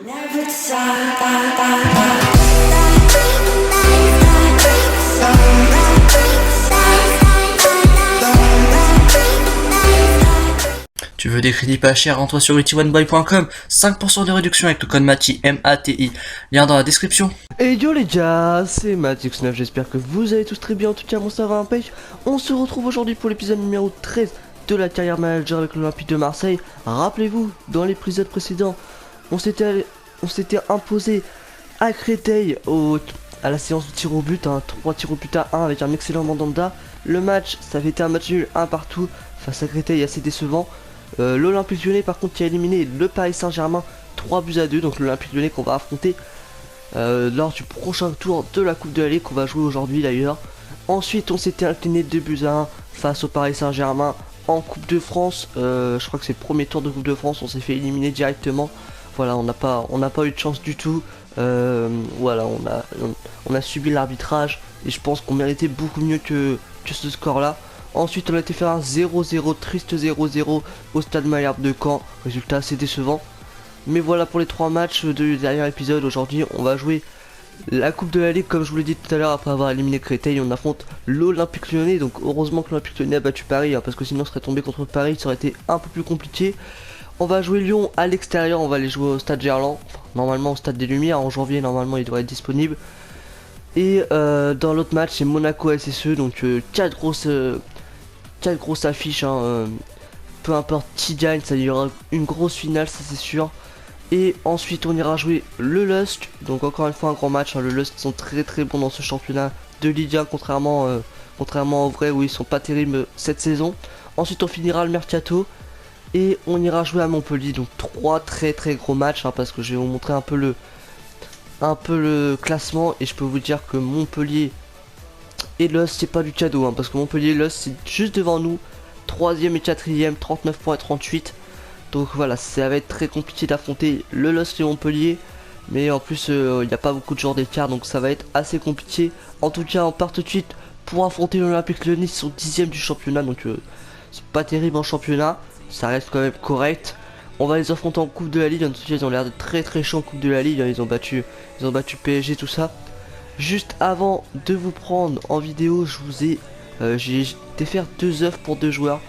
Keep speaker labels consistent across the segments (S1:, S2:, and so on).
S1: Tu veux des crédits pas chers, rends-toi sur utile1buy.com, 5% de réduction avec le code MATI, M-A-T-I, lien dans la description.
S2: Et yo les gars, c'est Matix9, j'espère que vous allez tous très bien, en tout cas moi ça va impec. On se retrouve aujourd'hui pour l'épisode numéro 13 de la carrière manager avec l'Olympique de Marseille. Rappelez-vous, dans l'épisode précédent, on s'était imposé à Créteil à la séance de tir au but, 3 tirs au but à 1 avec un excellent Mandanda. Le match, ça avait été un match nul 1 partout face à Créteil, assez décevant. L'Olympique Lyonnais par contre qui a éliminé le Paris Saint-Germain 3 buts à 2, donc l'Olympique Lyonnais qu'on va affronter lors du prochain tour de la Coupe de la Ligue qu'on va jouer aujourd'hui d'ailleurs. Ensuite on s'était incliné 2 buts à 1 face au Paris Saint-Germain en Coupe de France. Je crois que c'est le premier tour de Coupe de France, on s'est fait éliminer directement. Voilà, on n'a pas eu de chance du tout. Voilà, on a subi l'arbitrage et je pense qu'on méritait beaucoup mieux que ce score là. Ensuite on a été faire un 0-0, triste 0-0 au stade Malherbe de Caen, résultat assez décevant. Mais voilà pour les 3 matchs du dernier épisode. Aujourd'hui on va jouer la Coupe de la Ligue comme je vous l'ai dit tout à l'heure. Après avoir éliminé Créteil, on affronte l'Olympique Lyonnais. Donc heureusement que l'Olympique Lyonnais a battu Paris, parce que sinon on serait tombé contre Paris, ça aurait été un peu plus compliqué. On va jouer Lyon à l'extérieur, on va aller jouer au stade Gerland, enfin, normalement au stade des Lumières, en janvier normalement il devrait être disponible. Et dans l'autre match c'est Monaco SSE, donc 4 grosses affiches, peu importe qui gagne, ça y aura une grosse finale, ça c'est sûr. Et ensuite on ira jouer le LUSK, donc encore une fois un grand match, le LUSK sont très bons dans ce championnat de Ligue 1, contrairement au vrai où ils sont pas terribles cette saison. Ensuite on finira le Mercato et on ira jouer à Montpellier, donc 3 très gros matchs, parce que je vais vous montrer un peu le classement et je peux vous dire que Montpellier et LUSK c'est pas du cadeau, parce que Montpellier et LUSK c'est juste devant nous, 3ème et 4ème, 39 points et 38. Donc voilà, ça va être très compliqué d'affronter le LUSK et Montpellier. Mais en plus il n'y a pas beaucoup de jours d'écart, donc ça va être assez compliqué. En tout cas on part tout de suite pour affronter l'Olympique Lyonnais, ils sont 10ème du championnat, donc c'est pas terrible en championnat, ça reste quand même correct. On va les affronter en Coupe de la Ligue, en tout cas ils ont l'air de très chauds en Coupe de la Ligue, ils ont battu PSG tout ça. Juste avant de vous prendre en vidéo, j'ai été faire 2 œuvres pour 2 joueurs.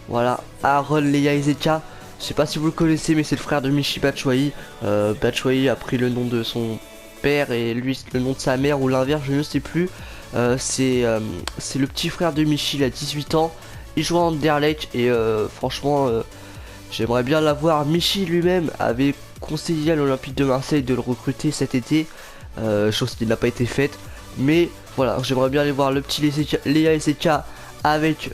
S2: Voilà, Aaron Leia Ezeka. Je sais pas si vous le connaissez, mais c'est le frère de Michy Batshuayi. Batshuayi a pris le nom de son père et lui le nom de sa mère, ou l'inverse, je ne sais plus. C'est le petit frère de Michy, il a 18 ans. Il joue à Anderlecht et franchement j'aimerais bien l'avoir. Michy lui-même avait conseillé à l'Olympique de Marseille de le recruter cet été, chose qui n'a pas été faite. Mais voilà, j'aimerais bien aller voir le petit Leia Ezeka avec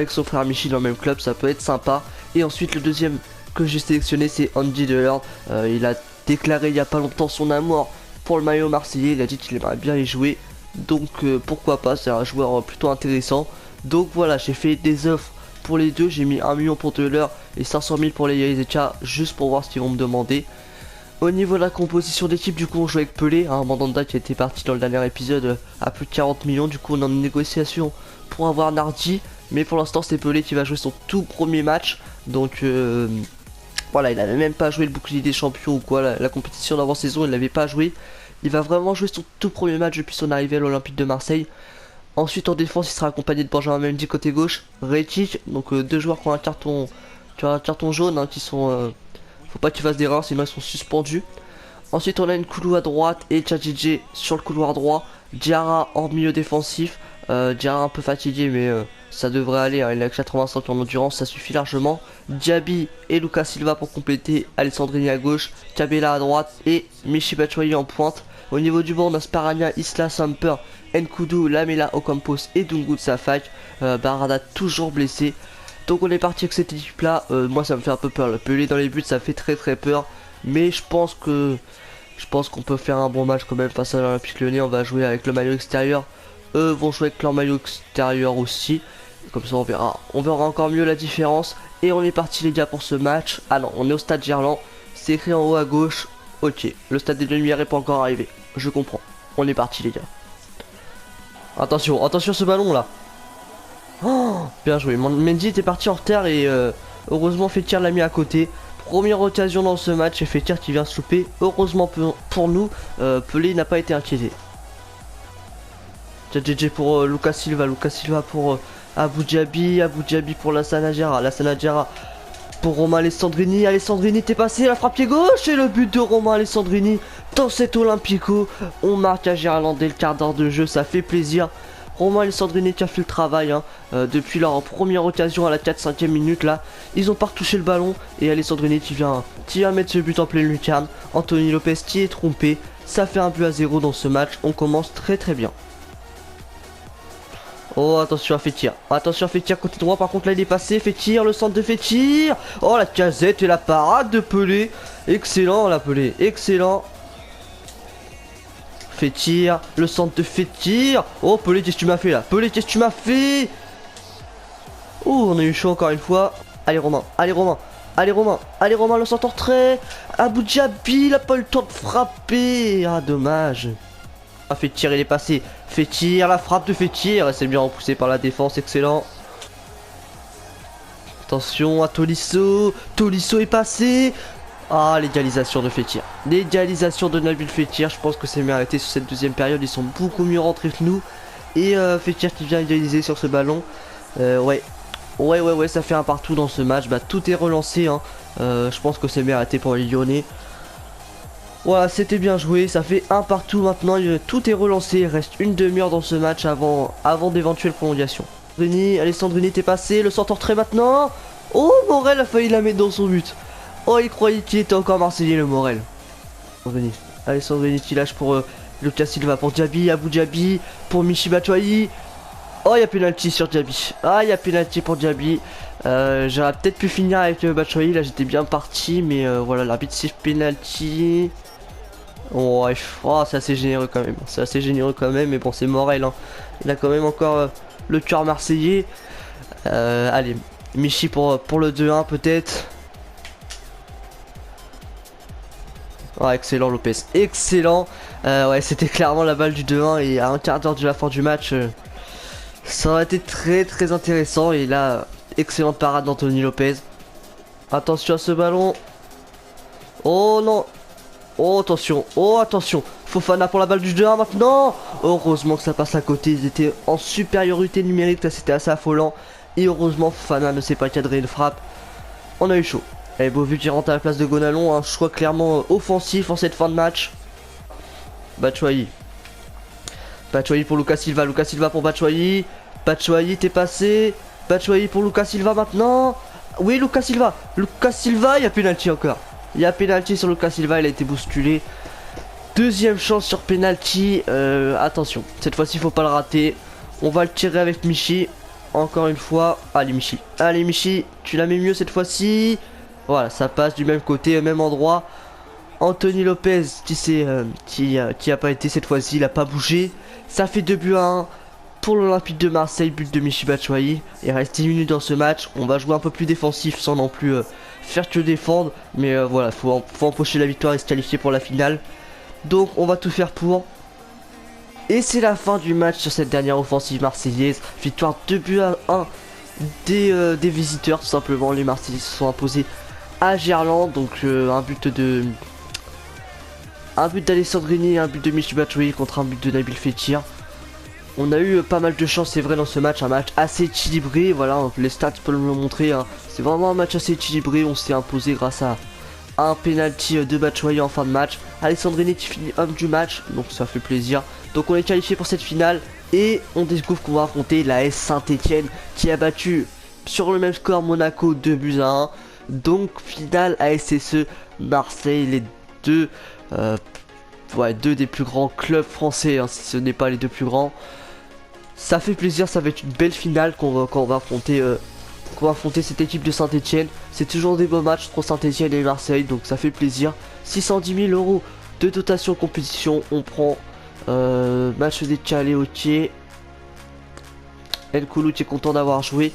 S2: son frère Michy dans le même club, ça peut être sympa. Et ensuite le deuxième que j'ai sélectionné c'est Andy Delors. Il a déclaré il y a pas longtemps son amour pour le maillot marseillais, il a dit qu'il aimerait bien y jouer, donc pourquoi pas, c'est un joueur plutôt intéressant. Donc voilà, j'ai fait des offres pour les deux, j'ai mis 1 million pour Delors et 500 000 pour les Yaezeka, juste pour voir ce qu'ils vont me demander. Au niveau de la composition d'équipe, du coup on joue avec Pelé, Mandanda qui a été parti dans le dernier épisode à plus de 40 millions, du coup on est en négociation pour avoir Nardi, mais pour l'instant c'est Pelé qui va jouer son tout premier match, donc voilà, il n'avait même pas joué le bouclier des champions ou quoi, la compétition d'avant-saison il n'avait pas joué, il va vraiment jouer son tout premier match depuis son arrivée à l'Olympique de Marseille. Ensuite en défense il sera accompagné de Benjamin Mendy côté gauche, Retic, donc 2 joueurs qui ont un carton jaune, qui sont... faut pas qu'ils fassent d'erreur sinon ils sont suspendus. Ensuite on a une Koulou à droite et Tchadjidje sur le couloir droit, Diarra en milieu défensif. Diarra un peu fatigué mais ça devrait aller, il a 85 en endurance, ça suffit largement. Diaby et Lucas Silva pour compléter, Alessandrini à gauche, Cabella à droite et Michy Batshuayi en pointe. Au niveau du banc on a Sparagna, Isla, Samper, Nkoudou, Lamela, Ocampos et Dungu de Safak. Barada toujours blessé. Donc on est parti avec cette équipe là, moi ça me fait un peu peur, le Pelé dans les buts ça fait très peur. Mais je pense qu'on peut faire un bon match quand même face à l'Olympique Lyonnais. On va jouer avec le maillot extérieur, eux vont jouer avec leur maillot extérieur aussi. Comme ça on verra encore mieux la différence. Et on est parti les gars pour ce match. Ah non, on est au stade Gerland, c'est écrit en haut à gauche. Ok, le stade des Lumières est pas encore arrivé, je comprends. On est parti les gars. Attention ce ballon là. Oh, bien joué, Mendy était parti en retard et heureusement Fekir l'a mis à côté pour Première occasion dans ce match et Fekir qui vient se louper. Heureusement pour nous, Pelé n'a pas été inquiété. GG pour Lucas Silva pour Abou Dhabi pour Lassana Adjara pour Romain Alessandrini. Alessandrini t'es passé, la frappe pied gauche et le but de Romain Alessandrini dans cet Olympico. On marque à Gerland dès le quart d'heure de jeu, ça fait plaisir. Romain Alessandrini qui a fait le travail depuis leur première occasion à la 4-5e minute là. Ils ont pas retouché le ballon et Alessandrini qui vient mettre ce but en pleine lucarne. Anthony Lopez qui est trompé. Ça fait 1-0 dans ce match, on commence très bien. Oh attention à Fekir, côté droit par contre là il est passé, Fekir, le centre de Fekir. Oh la casette et la parade de Pelé. Excellent la Pelé, excellent. Fekir, le centre de Fekir. Oh Pelé, qu'est-ce que tu m'as fait là? Pelé, qu'est-ce que tu m'as fait? Oh, on a eu chaud encore une fois. Allez Romain, le centre en retrait. Abou Dhabi, il a pas eu le temps de frapper. Ah dommage. Ah, Fekir il est passé. Fekir, la frappe de Fekir. C'est bien repoussé par la défense, excellent. Attention à Tolisso. Tolisso est passé. Ah, l'égalisation de Fekir. L'égalisation de Nabil Fekir. Je pense que c'est mérité sur cette deuxième période. Ils sont beaucoup mieux rentrés que nous. Et Fekir qui vient égaliser sur ce ballon. Ouais, ça fait un partout dans ce match. Bah, tout est relancé. Je pense que c'est mérité pour les Lyonnais. Voilà, c'était bien joué, ça fait un partout maintenant, tout est relancé, il reste une demi-heure dans ce match avant d'éventuelles prolongations. Alessandrini t'es passé, le centre retrait maintenant. Oh, Morel a failli la mettre dans son but. Oh, il croyait qu'il était encore Marseillais le Morel. Alessandrini qui lâche pour Lucas Silva, pour Diaby, Abou Dhabi, pour Michy Batshuayi. Oh, il y a penalty sur Diaby. Ah, il y a penalty pour Diaby. J'aurais peut-être pu finir avec Batshuayi, là j'étais bien parti, mais voilà, l'arbitre siffle penalty. Oh, ouais, oh, c'est assez généreux quand même, mais bon, c'est Morel, il a quand même encore le cœur marseillais. Allez, Michy pour le 2-1 peut-être. Oh, excellent Lopez, excellent. Ouais, c'était clairement la balle du 2-1 et à un quart d'heure de la fin du match, ça aurait été très intéressant. Et là, excellente parade d'Anthony Lopez. Attention à ce ballon. Oh non. Oh attention, Fofana pour la balle du 2-1 maintenant. Heureusement que ça passe à côté, ils étaient en supériorité numérique, là c'était assez affolant. Et heureusement Fofana ne s'est pas cadré une frappe. On a eu chaud. Et beau vu qu'il rentre à la place de Gonalon, un choix clairement offensif en cette fin de match. Batshuayi pour Lucas Silva pour Batshuayi. Batshuayi t'es passé. Batshuayi pour Lucas Silva maintenant. Oui, Lucas Silva, il y a penalty encore. Il y a penalty sur Lucas Silva, il a été bousculé. Deuxième chance sur penalty. Attention, cette fois-ci faut pas le rater. On va le tirer avec Michy. Encore une fois. Allez Michy, tu la mets mieux cette fois-ci. Voilà, ça passe du même côté, même endroit. Anthony Lopez qui a pas été cette fois-ci, il a pas bougé. Ça fait 2-1 pour l'Olympique de Marseille, but de Michy Batshuayi. Il reste 10 minutes dans ce match, on va jouer un peu plus défensif sans non plus faire que défendre. Mais voilà, faut empocher la victoire et se qualifier pour la finale. Donc on va tout faire pour. Et c'est la fin du match sur cette dernière offensive marseillaise. Victoire 2-1 des visiteurs tout simplement. Les Marseillais se sont imposés à Gerland. Donc un but d'Alessandrini et un but de Michy Batshuayi contre un but de Nabil Fekir. On a eu pas mal de chance, c'est vrai, dans ce match, un match assez équilibré, voilà, les stats peuvent le montrer, c'est vraiment un match assez équilibré, on s'est imposé grâce à un penalty de Batshuayi en fin de match. Alessandrini qui finit homme du match, donc ça fait plaisir. Donc on est qualifié pour cette finale et on découvre qu'on va affronter la S Saint-Etienne qui a battu sur le même score Monaco 2-1. Donc finale ASSE Marseille, les deux des plus grands clubs français, si ce n'est pas les deux plus grands. Ça fait plaisir, ça va être une belle finale qu'on va affronter cette équipe de Saint-Etienne. C'est toujours des beaux matchs entre Saint-Etienne et Marseille, donc ça fait plaisir. 610 000 € de dotation compétition, on prend match décalé, ok. El Koulout est content d'avoir joué.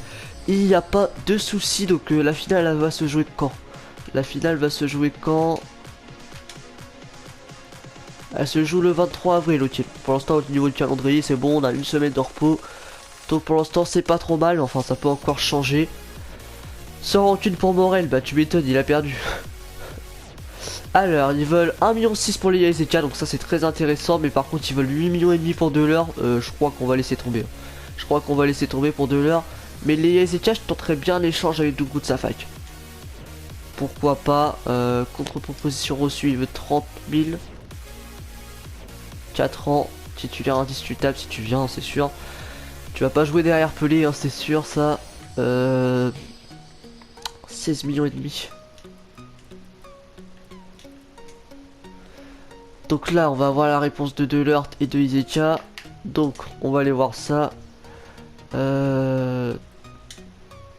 S2: Il n'y a pas de soucis, donc la finale elle va se jouer quand? Elle se joue le 23 avril, ok. Pour l'instant, au niveau du calendrier, c'est bon, on a une semaine de repos. Donc pour l'instant, c'est pas trop mal, enfin ça peut encore changer. Sans rancune pour Morel, bah tu m'étonnes, il a perdu. Alors, ils veulent 1,6 million pour les Yaezeka, donc ça c'est très intéressant, mais par contre ils veulent 8,5 millions pour Delors, je crois qu'on va laisser tomber. Je crois qu'on va laisser tomber pour Delors, mais les Yaezeka, je tenterais bien l'échange avec Dungu Tsafak. Pourquoi pas, contre-proposition reçue, il veut 30 000. 4 ans, titulaire indiscutable si tu viens, c'est sûr. Tu vas pas jouer derrière Pelé, hein, c'est sûr ça. 16 millions et demi. Donc là, on va avoir la réponse de Delort et de Izeka. Donc, on va aller voir ça.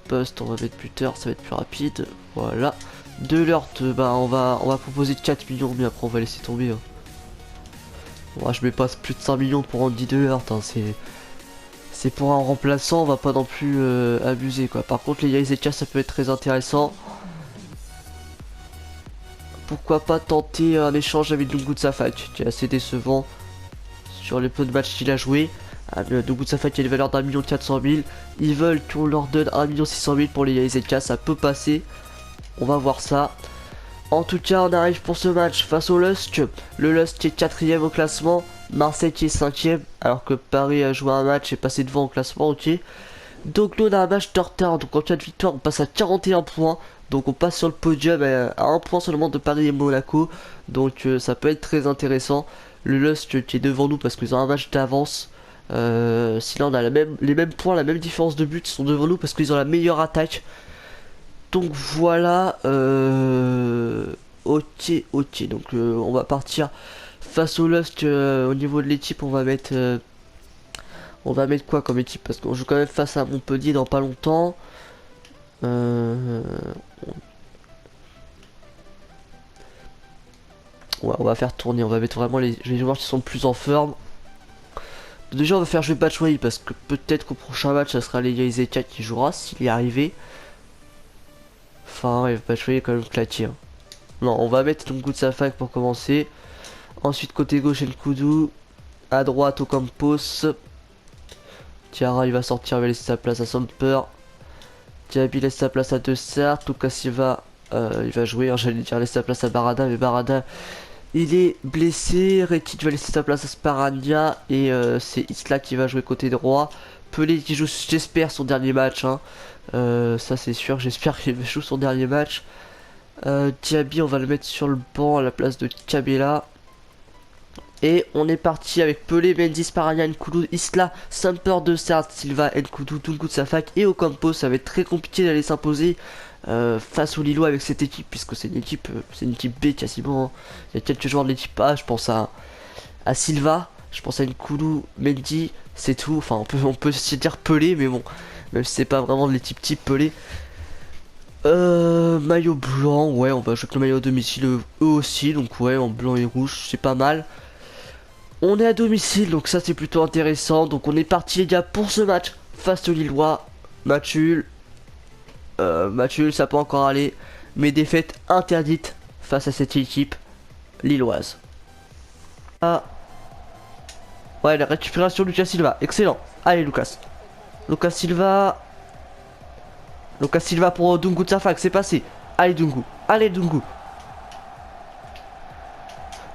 S2: Poste, on va mettre buteur, ça va être plus rapide. Voilà. Delort, bah on va proposer 4 millions, mais après on va laisser tomber. Hein. Moi, je mets pas plus de 5 millions pour Andy Delort. Hein, c'est pour un remplaçant, on va pas non plus abuser quoi. Par contre, les Yaezeka, ça peut être très intéressant. Pourquoi pas tenter un échange avec Dungu Tsafak, qui est assez décevant sur les peu de matchs qu'il a joué. Dungu Tsafak a une valeur d'1 400 000. Ils veulent qu'on leur donne 1 600 000 pour les Yaezeka, ça peut passer. On va voir ça. En tout cas, on arrive pour ce match face au LUSK. Le LUSK qui est 4ème au classement, Marseille qui est 5ème, alors que Paris a joué un match et passé devant au classement, ok. Donc nous on a un match de retard, donc en cas de victoire on passe à 41 points. Donc on passe sur le podium à 1 point seulement de Paris et Monaco. Donc ça peut être très intéressant. Le LUSK qui est devant nous parce qu'ils ont un match d'avance. Sinon on a les mêmes points, la même différence de but, ils sont devant nous parce qu'ils ont la meilleure attaque. Donc voilà, ok, donc on va partir face au LUSK. Au niveau de l'équipe on va mettre quoi comme équipe, parce qu'on joue quand même face à Montpellier dans pas longtemps. Ouais, on va faire tourner, on va mettre vraiment les joueurs qui sont le plus en forme. Déjà on va faire jouer Batshuayi parce que peut-être qu'au prochain match ça sera les Yaezeka qui jouera s'il est arrivé. Enfin ouais, Batshuayi est quand même claqué. Hein. Non, on va mettre Dungu Tsafak pour commencer. Ensuite côté gauche Nkoudou. À droite Ocampos. Tiara il va sortir, il va laisser sa place à Samper. Diaby laisse sa place à De Sart. Lucas Silva il va jouer, hein, j'allais dire laisser sa place à Barada, mais Barada il est blessé. Rekic va laisser sa place à Sparagna. Et c'est Isla qui va jouer côté droit. Pelé qui joue, j'espère, son dernier match. Hein. Ça c'est sûr, j'espère qu'il joue son dernier match. Diaby on va le mettre sur le banc à la place de Cabella. Et on est parti avec Pelé, Mendy, Sparagna, Nkoudou, Isla, Samper, De Sart, Silva, Nkoudou, Dungu Tsafak et Ocampos. Ça va être très compliqué d'aller s'imposer face aux Lillois avec cette équipe, puisque c'est une équipe B quasiment. Hein. Il y a quelques joueurs de l'équipe A, je pense à Silva, je pense à Nkoudou, Mendy, c'est tout. Enfin on peut se dire Pelé, mais bon, même si c'est pas vraiment de l'équipe type Pelé. Maillot blanc, ouais, on va jouer avec le maillot à domicile eux aussi, donc ouais, en blanc et rouge, c'est pas mal. On est à domicile, donc ça c'est plutôt intéressant. Donc on est parti les gars pour ce match face aux Lillois. Match nul, ça peut encore aller, mais défaite interdite face à cette équipe lilloise. Ah. Ouais, la récupération de Lucas Silva, excellent. Allez Lucas Silva pour Dungu Tsafak, c'est passé. Allez Dungu,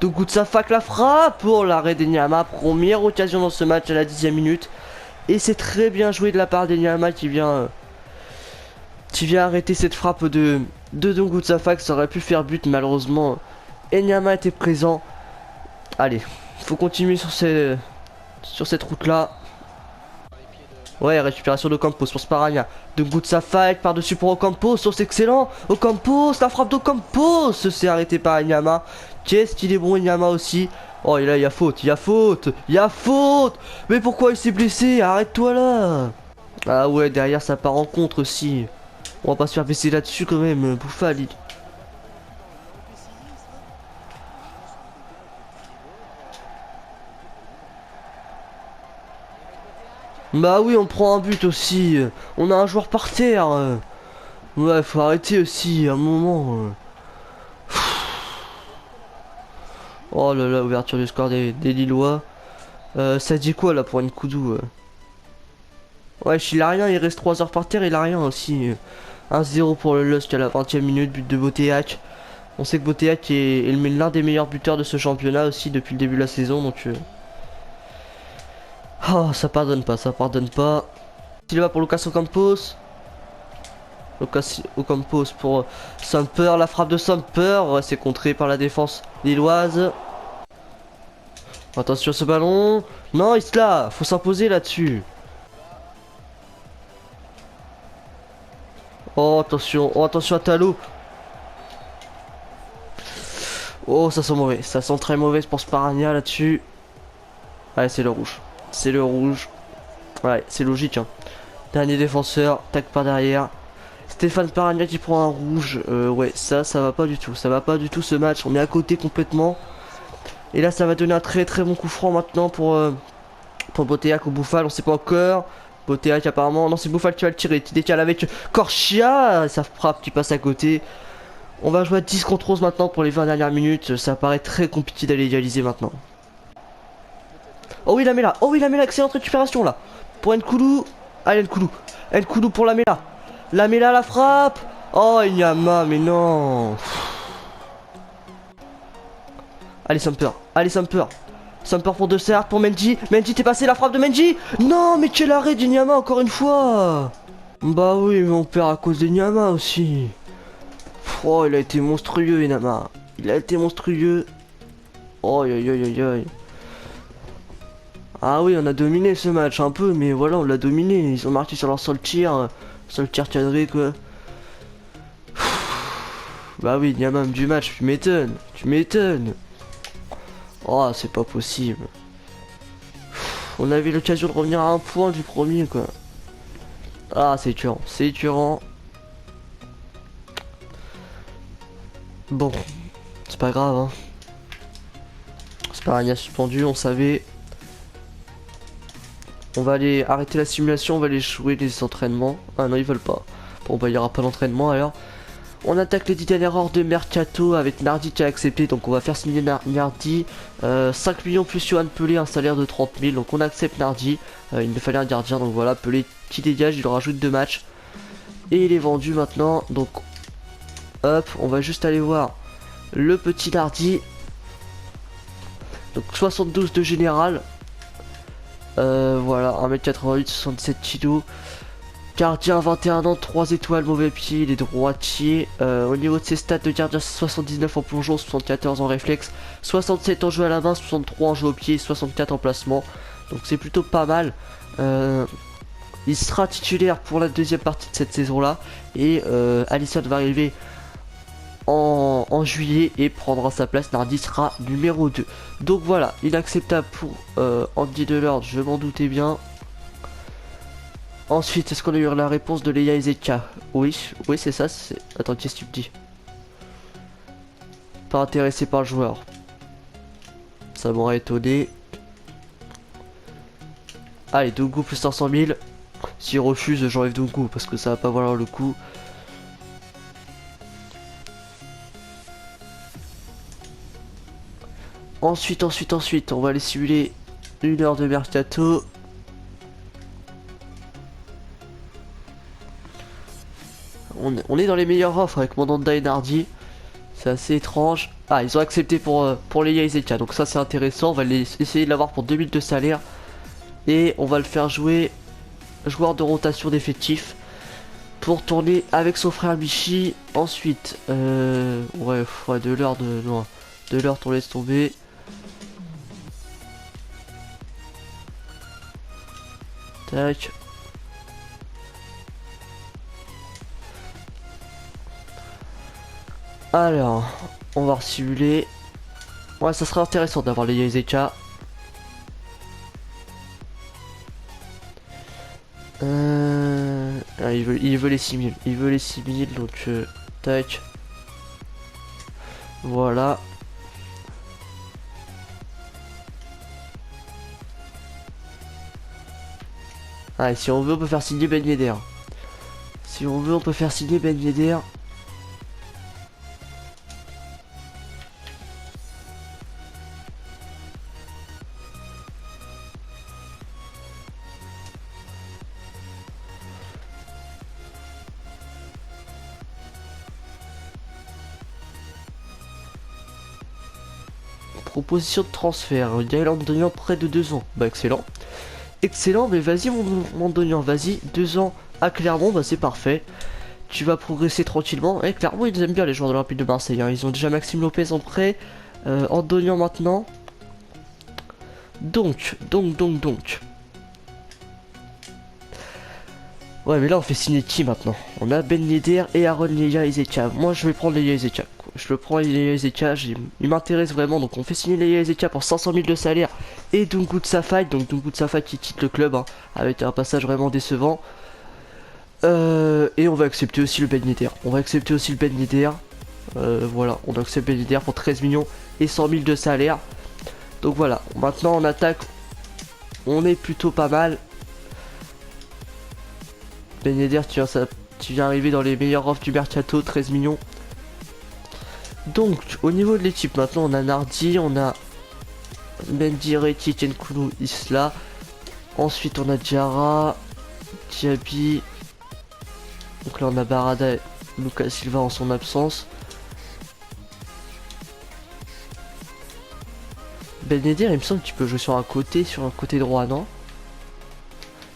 S2: Dungu Tsafak la frappe pour l'arrêt d'Enyama. Première occasion dans ce match à la 10ème minute. Et c'est très bien joué de la part d'Enyama qui vient arrêter cette frappe de Dungu Tsafak. Ça aurait pu faire but, malheureusement Enyama était présent. Allez, faut continuer sur cette route là. Ouais, récupération d'Ocampos pour Sparagna. Dungu Tsafak par-dessus pour Ocampos. Oh, c'est excellent. Ocampos, la frappe d'Ocampos. C'est arrêté par Enyama. Qu'est-ce qu'il est bon, Enyama aussi. Oh, et là, il y a faute. Mais pourquoi il s'est blessé? Arrête-toi là. Ah ouais, derrière, ça part en contre aussi. On va pas se faire baisser là-dessus quand même. Bouffali. Bah oui, on prend un but aussi. On a un joueur par terre. Ouais, faut arrêter aussi à un moment. Oh là là, ouverture du score des Lillois. Ça dit quoi là pour Nkoudou? Ouais, il a rien, il reste 3 heures par terre, il a rien aussi. 1-0 pour le LOSC à la 20e minute, but de Boteac. On sait que Boteac est l'un des meilleurs buteurs de ce championnat aussi depuis le début de la saison, donc oh, ça pardonne pas, ça pardonne pas. Silva pour Lucas Ocampos. Lucas Ocampos pour Samper, la frappe de Samper, c'est contré par la défense lilloise. Attention à ce ballon. Non, Isla, faut s'imposer là-dessus. Oh attention à Talou. Oh, ça sent mauvais, ça sent très mauvais pour Sparagna là-dessus. Allez, c'est le rouge. C'est le rouge. Ouais, c'est logique, hein. Dernier défenseur, tac par derrière. Stéphane Sparagna qui prend un rouge. Ouais, ça va pas du tout. Ça va pas du tout ce match. On est à côté complètement. Et là, ça va donner un très très bon coup franc maintenant pour Boteac ou Bouffal. On sait pas encore. Boteac apparemment. Non, c'est Bouffal qui va le tirer. Qui décale avec Corchia. Ça frappe qui passe à côté. On va jouer à 10 contre 11 maintenant pour les 20 dernières minutes. Ça paraît très compliqué d'aller égaliser maintenant. Oh oui, la Mela. Oh oui, la Mela. Excellente récupération là. Pour Nkoulou. Allez, Nkoulou. Nkoulou pour la Mela. La Mela, la frappe. Oh, Inyama, mais non. Allez, Samper. Allez, Samper. Samper pour De Serre, pour Mendy. Mendy, t'es passé la frappe de Mendy. Non, mais quel arrêt d'Inyama encore une fois. Bah oui, mais on perd à cause d'Inyama aussi. Oh, il a été monstrueux, Inyama. Il a été monstrueux. Oh, aïe, aïe, aïe, aïe. Ah oui, on a dominé ce match un peu, mais voilà, on l'a dominé. Ils ont marqué sur leur seul tir cadré, quoi. Bah oui, Niamam du match, tu m'étonnes. Tu m'étonnes. Oh, c'est pas possible. On avait l'occasion de revenir à un point du premier, quoi. Ah, c'est écœurant, c'est écœurant. Bon, c'est pas grave, hein. C'est pas rien suspendu, on savait. On va aller arrêter la simulation, on va aller jouer les entraînements. Ah non, ils veulent pas. Bon, bah, il y aura pas d'entraînement alors. On attaque les 10 dernières heures de Mercato avec Nardi qui a accepté. Donc, on va faire signer Nardi. 5 millions plus Johan Pelé, un salaire de 30 000. Donc, on accepte Nardi. Il me fallait un gardien. Donc, voilà, Pelé qui dégage. Il rajoute 2 matchs. Et il est vendu maintenant. Donc, hop, on va juste aller voir le petit Nardi. Donc, 72 de général. Voilà, 1m88, 67 kg. Gardien 21 ans, 3 étoiles, mauvais pied, il est droitier. Au niveau de ses stats de gardien, 79 en plongeon, 74 en réflexe, 67 en jeu à la main, 63 en jeu au pied, 64 en placement. Donc c'est plutôt pas mal. Il sera titulaire pour la deuxième partie de cette saison-là. Et Alisson va arriver en juillet et prendra sa place. Nardi sera numéro 2. Donc voilà, inacceptable pour Andy Delors, je m'en doutais bien. Ensuite, est-ce qu'on a eu la réponse de Leia Ezeka? Oui, oui c'est ça. Attends, qu'est-ce que tu me dis? Pas intéressé par le joueur. Ça m'aurait étonné. Allez, Dougou plus 500 000. S'il refuse, j'enlève Dougou parce que ça va pas valoir le coup. Ensuite, on va aller simuler 1 heure de Mercato. On est dans les meilleures offres avec Mandanda et Nardi. C'est assez étrange. Ah, ils ont accepté pour Leia Ezeka. Donc ça, c'est intéressant. On va essayer de l'avoir pour 2000 de salaire. Et on va le faire jouer joueur de rotation d'effectif pour tourner avec son frère Michi. Ensuite, ouais, de l'heure de... Non, de l'heure, on laisse tomber. Tac. Alors, on va simuler. Ouais, ça serait intéressant d'avoir les Ezeka. Ah, il veut les 6000. Il veut les 6000, donc tac. Voilà. Ah, et si on veut, on peut faire signer Ben Yedder. Si on veut, on peut faire signer Ben Yedder. proposition de transfert. Yael Andonian près de 2 ans. Bah excellent. Excellent, mais vas-y mon Andonian, vas-y. 2 ans à Clermont, bah c'est parfait. Tu vas progresser tranquillement. Et Clermont, ils aiment bien les joueurs de l'Olympique de Marseille. Hein. Ils ont déjà Maxime Lopez en prêt. Andonian maintenant. Donc. Ouais, mais là on fait signer qui maintenant? On a Ben Yedder et Aaron Leia Ezeka. Moi je vais prendre Leia Ezeka. Je le prends Leia Ezeka, il m'intéresse vraiment. Donc on fait signer Leia Ezeka pour 500 000 de salaire et Dungoud Safai. Donc Dungoud Safai qui quitte le club hein, avec un passage vraiment décevant. Et on va accepter aussi le Ben Yedder. Voilà, on accepte Ben Yedder pour 13 millions et 100 000 de salaire. Donc voilà, maintenant en attaque, on est plutôt pas mal. Ben Yedder, tu viens arriver dans les meilleures offres du mercato, 13 millions. Donc, au niveau de l'équipe, maintenant on a Nardi, on a Mendire, Tikenkulu, Isla. Ensuite on a Diarra, Diaby. Donc là on a Barada et Lucas Silva en son absence. Ben Yedder, il me semble qu'il peut jouer sur un côté droit, non?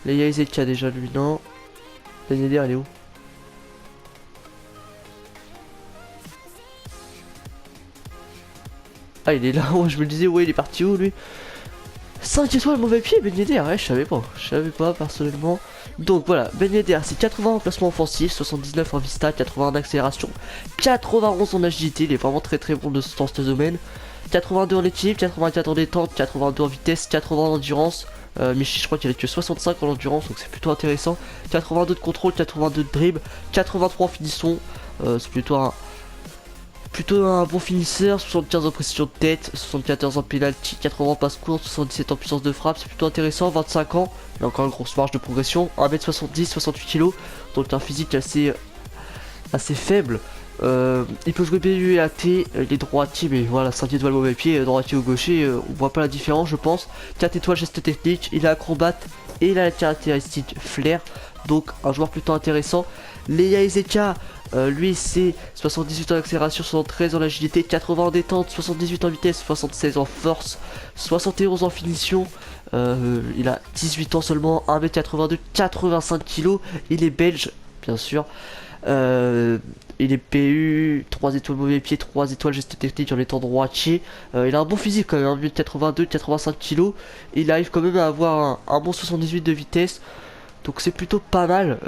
S2: Leia Ezeka déjà lui, non? Ben Yedder, elle est où? Ah, il est là. Oh, je me disais, ouais, il est parti où lui? 5 étoiles, mauvais pied, Ben Yedder. Ouais, je savais pas personnellement. Donc voilà, Ben Yedder, c'est 80 en placement offensif, 79 en vista, 80 en accélération, 91 en agilité. Il est vraiment très bon dans ce domaine. 82 en équipe, 84 en détente, 82 en vitesse, 80 en endurance. Michi, je crois qu'il a que 65 en endurance, donc c'est plutôt intéressant. 82 de contrôle, 82 de dribble, 83 en finition. C'est plutôt un bon finisseur. 75 en précision de tête, 74 en penalty, 80 en passe courte, 77 en puissance de frappe. C'est plutôt intéressant. 25 ans, il a encore une grosse marge de progression. 1m70, 68 kg, donc un physique assez faible. Il peut jouer BU et AT, il est droitier, mais voilà, 5 étoiles mauvais pied, droitier ou gaucher, on voit pas la différence je pense. 4 étoiles geste technique, il est acrobate et il a la caractéristique flair, donc un joueur plutôt intéressant. Leia Ezeka, lui c'est 78 en accélération, 73 en agilité, 80 en détente, 78 en vitesse, 76 en force, 71 en finition. Il a 18 ans seulement, 1m82, 85 kg, il est belge bien sûr. Il est PU, 3 étoiles mauvais pied, 3 étoiles geste technique en étant droitier. Il a un bon physique quand même, 1m82, 85 kg. Il arrive quand même à avoir un bon 78 de vitesse. Donc c'est plutôt pas mal.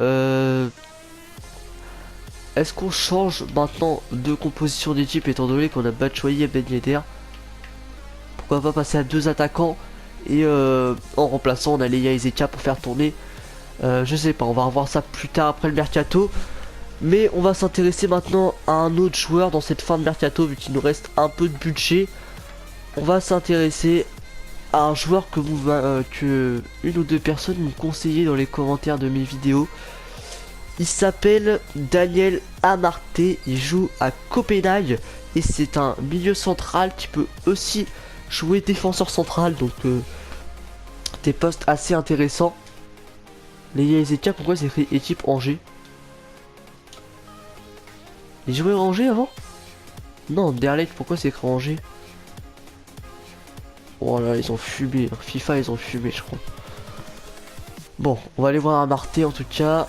S2: Est-ce qu'on change maintenant de composition d'équipe étant donné qu'on a Batshuayi et Ben Yedder? Pourquoi pas passer à 2 attaquants? Et en remplaçant on a Leia Ezeka pour faire tourner. Je sais pas, on va revoir ça plus tard après le mercato. Mais on va s'intéresser maintenant à un autre joueur dans cette fin de mercato vu qu'il nous reste un peu de budget. On va s'intéresser à un joueur que une ou deux personnes m'ont conseillé dans les commentaires de mes vidéos. Il s'appelle Daniel Amartey, il joue à Copenhague et c'est un milieu central qui peut aussi jouer défenseur central, donc des postes assez intéressants. Les Ezeka, pourquoi c'est écrit équipe Angers? Il jouait Angers avant? Non, Derlecht, pourquoi c'est écrit Angers? Oh là, ils ont fumé. FIFA, ils ont fumé, je crois. Bon, on va aller voir Amartey en tout cas.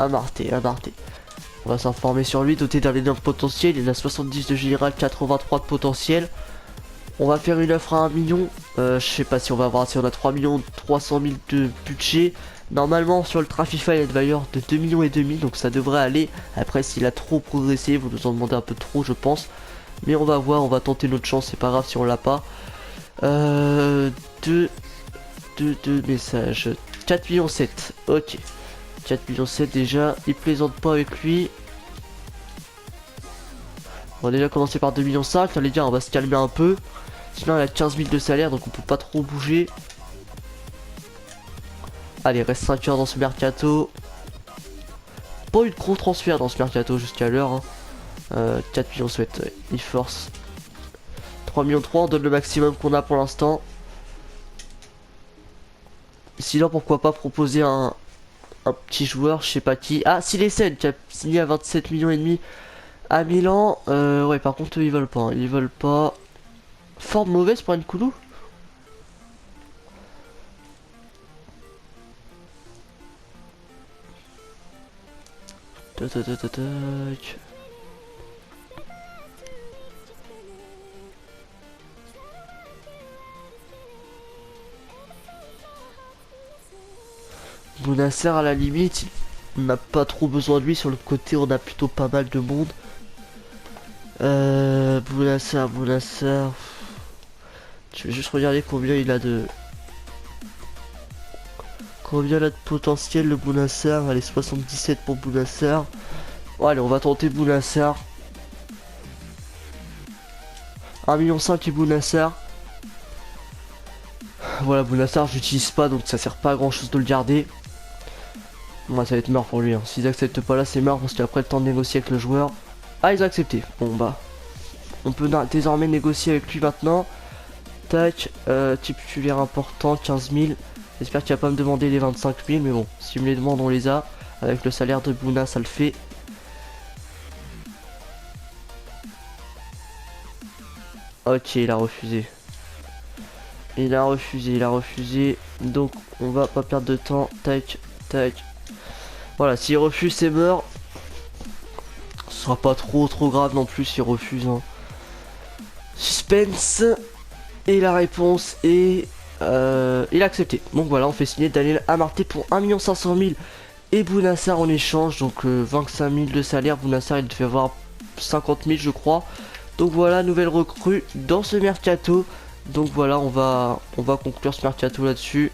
S2: Amartey. On va s'informer sur lui, doté d'un énorme potentiel. Il a 70 de général, 83 de potentiel. On va faire une offre à 1 million. Je sais pas si on va avoir, si on a 3 millions 300 000 de budget. Normalement sur le FIFA il a une valeur de 2,5 millions, donc ça devrait aller. Après s'il a trop progressé, vous nous en demandez un peu trop je pense. Mais on va voir, on va tenter notre chance, c'est pas grave si on l'a pas. Deux messages. 4 millions 7, ok. 4 millions 7 déjà, il plaisante pas avec lui. On va déjà commencer par 2 millions 5, les gars on va se calmer un peu. Sinon il a 15 000 de salaire donc on peut pas trop bouger. Allez, reste 5 heures dans ce mercato. Pas eu de gros transfert dans ce mercato jusqu'à l'heure. Hein. 4 millions 7, ouais. Il force. 3 millions 3, on donne le maximum qu'on a pour l'instant. Sinon, pourquoi pas proposer un petit joueur, je sais pas qui. Ah, Silesen qui a signé à 27 millions et demi À Milan, ouais, par contre, eux, ils veulent pas. Hein. Ils veulent pas. Forme mauvaise pour Nkoulou. Tac, tac, tac, tac, tac. Bounasser à la limite, on n'a pas trop besoin de lui. Sur le côté, on a plutôt pas mal de monde. Bounasser. Je vais juste regarder combien il a de. Combien il a de potentiel le Bounasser. Allez, 77 pour Bounasser. Bon, allez, on va tenter Bounasser. 1,5 million et Bounasser. Voilà, Bounasser, j'utilise pas donc ça sert pas à grand chose de le garder. Moi, ça va être mort pour lui. Hein. S'ils acceptent pas là, c'est mort parce qu'après le temps de négocier avec le joueur. Ah, ils ont accepté. Bon, bah. On peut désormais négocier avec lui maintenant. Tac. Titulaire important, 15 000. J'espère qu'il va pas me demander les 25 000. Mais bon, s'il me les demande, on les a. Avec le salaire de Bouna, ça le fait. Ok, il a refusé. Il a refusé. Donc, on va pas perdre de temps. Tac, tac. Voilà, s'il refuse, c'est mort. Ce sera pas trop grave non plus s'il refuse. Hein. Suspense. Et la réponse est... il a accepté. Donc voilà, on fait signer Daniel Amarté pour 1 500 000 et Bounassar en échange. Donc 25 000 de salaire. Bounassar, il devait avoir 50 000 je crois. Donc voilà, nouvelle recrue dans ce mercato. Donc voilà, on va conclure ce mercato là-dessus.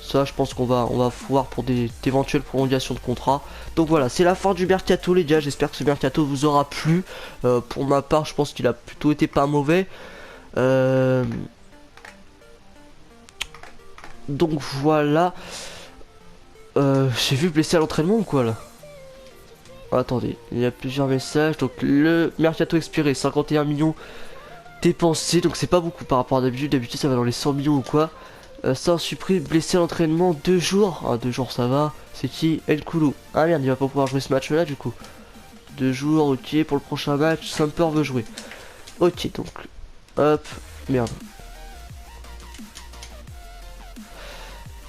S2: Ça, je pense qu'on va voir pour d'éventuelles prolongations de contrat. Donc voilà, c'est la fin du mercato les gars. J'espère que ce mercato vous aura plu. Pour ma part, je pense qu'il a plutôt été pas mauvais. Donc voilà. J'ai vu blessé à l'entraînement ou quoi là? Attendez, il y a plusieurs messages. Donc le mercato expiré, 51 millions dépensés. Donc c'est pas beaucoup par rapport à d'habitude. D'habitude ça va dans les 100 millions ou quoi. Sans supprime, blessé à l'entraînement 2 jours. Ah, 2 jours ça va. C'est qui? Nkoulou. Ah merde, il va pas pouvoir jouer ce match là du coup. 2 jours, ok. Pour le prochain match, Samper veut jouer. Ok, donc. Hop. Merde.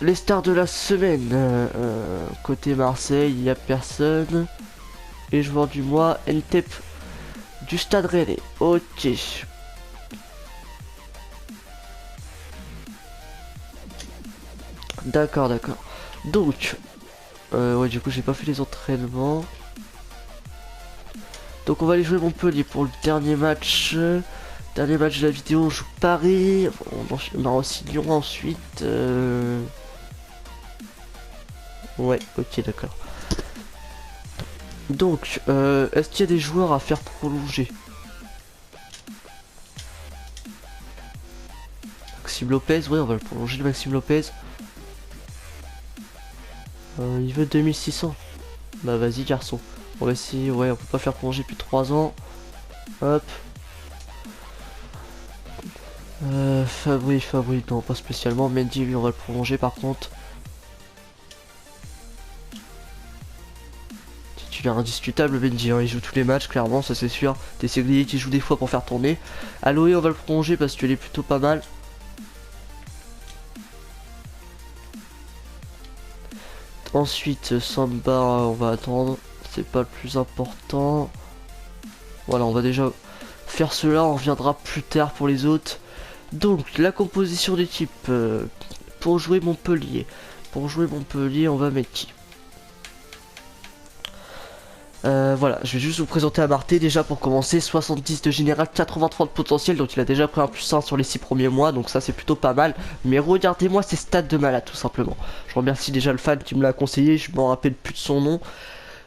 S2: Les stars de la semaine. Côté Marseille, il n'y a personne. Et joueur du mois, Ntep du Stade Rennais. Ok. D'accord. Donc, ouais, du coup, j'ai pas fait les entraînements. Donc, on va aller jouer Montpellier pour le dernier match. Dernier match de la vidéo, on joue Paris. On a aussi Lyon ensuite. Ouais, ok, d'accord. Donc, est-ce qu'il y a des joueurs à faire prolonger? Maxime Lopez, ouais, on va le prolonger, le Maxime Lopez. Il veut 2600. Bah vas-y garçon. On va essayer, ouais, on peut pas faire prolonger plus de 3 ans. Hop. Fabri, non pas spécialement. Mendy, lui on va le prolonger par contre. Titulaire indiscutable Mendy, hein, il joue tous les matchs clairement, ça c'est sûr. Tességlier qui joue des fois pour faire tourner. Aloé on va le prolonger parce qu'il est plutôt pas mal. Ensuite, Samba, on va attendre. C'est pas le plus important. Voilà, on va déjà faire cela. On reviendra plus tard pour les autres. Donc, la composition d'équipe. Pour jouer Montpellier. Pour jouer Montpellier, on va mettre qui? Voilà, je vais juste vous présenter Amarté déjà pour commencer. 70 de général, 83 de potentiel, donc il a déjà pris un plus 1 sur les 6 premiers mois, donc ça c'est plutôt pas mal. Mais regardez-moi ces stats de malade tout simplement. Je remercie déjà le fan qui me l'a conseillé, je m'en rappelle plus de son nom.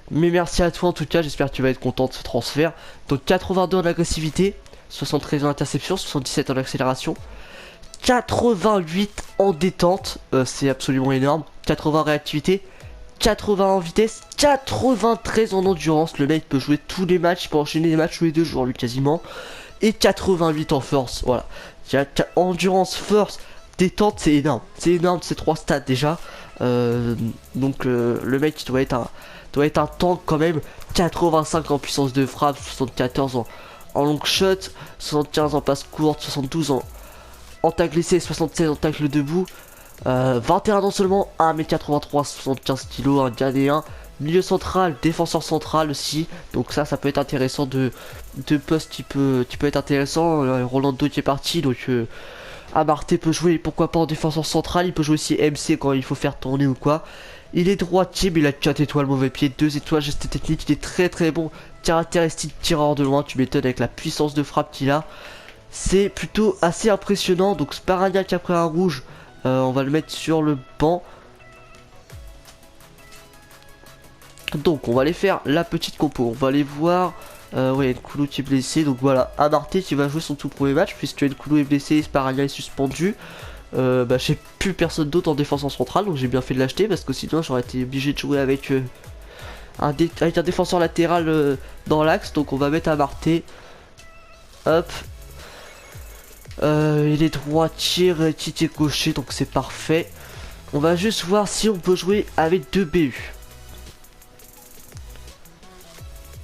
S2: Mais merci à toi en tout cas, j'espère que tu vas être content de ce transfert. Donc 82 en agressivité, 73 en interception, 77 en accélération, 88 en détente, c'est absolument énorme, 80 en réactivité, 80 en vitesse, 93 en endurance. Le mec peut jouer tous les matchs, il peut enchaîner les matchs tous les 2 jours lui quasiment. Et 88 en force, voilà. Endurance, force, détente, c'est énorme. C'est énorme ces 3 stats déjà. Donc le mec il doit être un tank quand même. 85 en puissance de frappe, 74 en long shot, 75 en passe courte, 72 en tacle glissé, 76 en tacle debout. 21 ans seulement, 1m83, 75 kg, un ghanéen. Milieu central, défenseur central aussi. Donc ça peut être intéressant de poste qui peut être intéressant. Rolando qui est parti, donc Amarté peut jouer, pourquoi pas en défenseur central. Il peut jouer aussi MC quand il faut faire tourner ou quoi. Il est droitier, mais il a 4 étoiles, mauvais pied, 2 étoiles, geste technique. Il est très bon. Caractéristique tireur de loin, tu m'étonnes avec la puissance de frappe qu'il a. C'est plutôt assez impressionnant. Donc Sparagna qui a pris un rouge, on va le mettre sur le banc. Donc on va aller faire la petite compo. On va aller voir. Ouais, Nkoulou qui est blessé. Donc voilà, Amarté qui va jouer son tout premier match, puisque Nkoulou est blessé, Sparagna est suspendu. J'ai plus personne d'autre en défense en centrale, donc j'ai bien fait de l'acheter, parce que sinon j'aurais été obligé de jouer avec un défenseur latéral dans l'axe. Donc on va mettre Amarté. Hop. Il est droitier, qui est gaucher, donc c'est parfait. On va juste voir si on peut jouer avec 2 BU.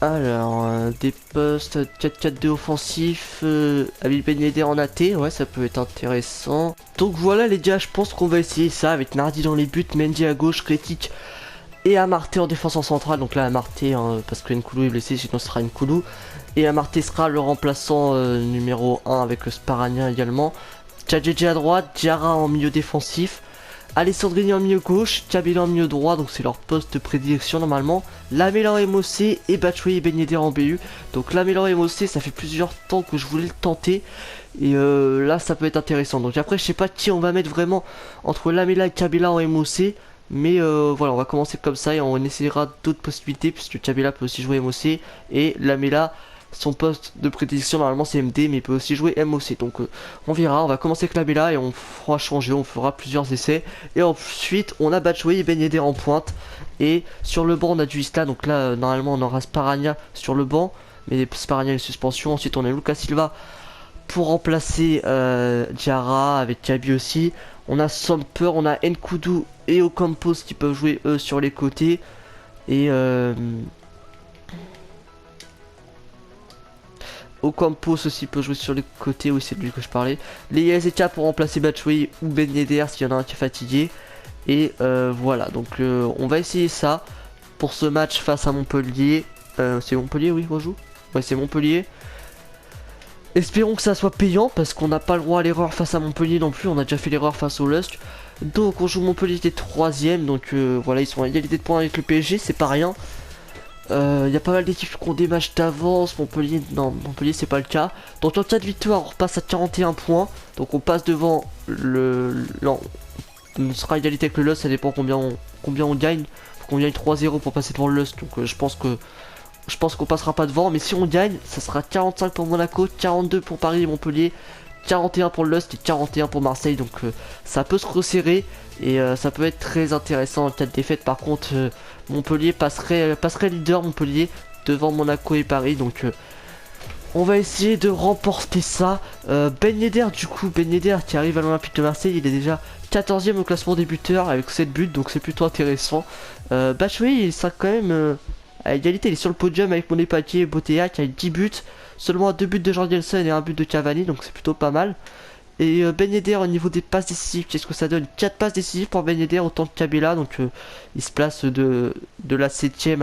S2: Alors, des postes 4-4-2 offensif, Habib Ben Yedder en AT, ouais, ça peut être intéressant. Donc voilà les gars, je pense qu'on va essayer ça avec Nardi dans les buts, Mendy à gauche, Kretic et Amarté en défense en centrale. Donc là, Amarté, hein, parce que Nkoulou est blessé, sinon ce sera Nkoulou. Et Amarté sera le remplaçant numéro 1 avec Sparagna également. Tchadjedje à droite, Diarra en milieu défensif. Alessandrini en milieu gauche, Kabila en milieu droit, donc c'est leur poste de prédilection normalement. Lamela et Mossé et Batshuayi et Ben Yedder en BU. Donc Lamela et Mossé, ça fait plusieurs temps que je voulais le tenter. Et là ça peut être intéressant. Donc après je sais pas qui on va mettre vraiment entre Lamela et Kabila en MOC. Mais voilà, on va commencer comme ça et on essaiera d'autres possibilités, puisque Kabila peut aussi jouer MOC. Et Lamela, son poste de prédilection normalement c'est MD, mais il peut aussi jouer MOC. Donc on verra, on va commencer avec Lamela et on fera changer, on fera plusieurs essais. Et ensuite on a Batshuayi et Ben Yedder en pointe. Et sur le banc on a du Isla, donc là normalement on aura Sparagna sur le banc, mais Sparagna est suspension. Ensuite on a Lucas Silva pour remplacer Diarra, avec Kaby aussi. On a Samper, on a Nkoudou et Ocampos qui peuvent jouer eux sur les côtés. Et Ocampos aussi peut jouer sur les côtés, oui c'est de lui que je parlais. Les Yazeka pour remplacer Batshuayi ou Ben Yedder s'il y en a un qui est fatigué. Et voilà, donc on va essayer ça pour ce match face à Montpellier. C'est Montpellier, oui, on joue. Ouais, c'est Montpellier. Espérons que ça soit payant, parce qu'on n'a pas le droit à l'erreur face à Montpellier non plus. On a déjà fait l'erreur face au Lusk. Donc on joue Montpellier qui est 3ème. Donc voilà, ils sont à égalité de points avec le PSG, c'est pas rien. Il y a pas mal d'équipes qui ont des matchs d'avance. Montpellier, non, Montpellier c'est pas le cas. Donc en cas de victoire, on repasse à 41 points. Donc on passe devant non, on sera à égalité avec le Lusk, ça dépend combien on gagne. Faut qu'on gagne 3-0 pour passer devant le Lusk. Donc je pense qu'on passera pas devant, mais si on gagne, ça sera 45 pour Monaco, 42 pour Paris et Montpellier, 41 pour le Lust et 41 pour Marseille. Donc ça peut se resserrer et ça peut être très intéressant en cas de défaite. Par contre, Montpellier passerait leader, Montpellier, devant Monaco et Paris. Donc on va essayer de remporter ça. Ben Yedder, du coup, Ben Yedder qui arrive à l'Olympique de Marseille, il est déjà 14ème au classement des buteurs avec 7 buts, donc c'est plutôt intéressant. Batshuayi, il sera quand même à égalité, il est sur le podium avec Monépaquier et Botea qui a 10 buts, seulement 2 buts de Jorgensen et 1 but de Cavani, donc c'est plutôt pas mal. Et Ben Yedder au niveau des passes décisives, qu'est-ce que ça donne? 4 passes décisives pour Ben Yedder, autant que Kabila, donc il se place de la 7ème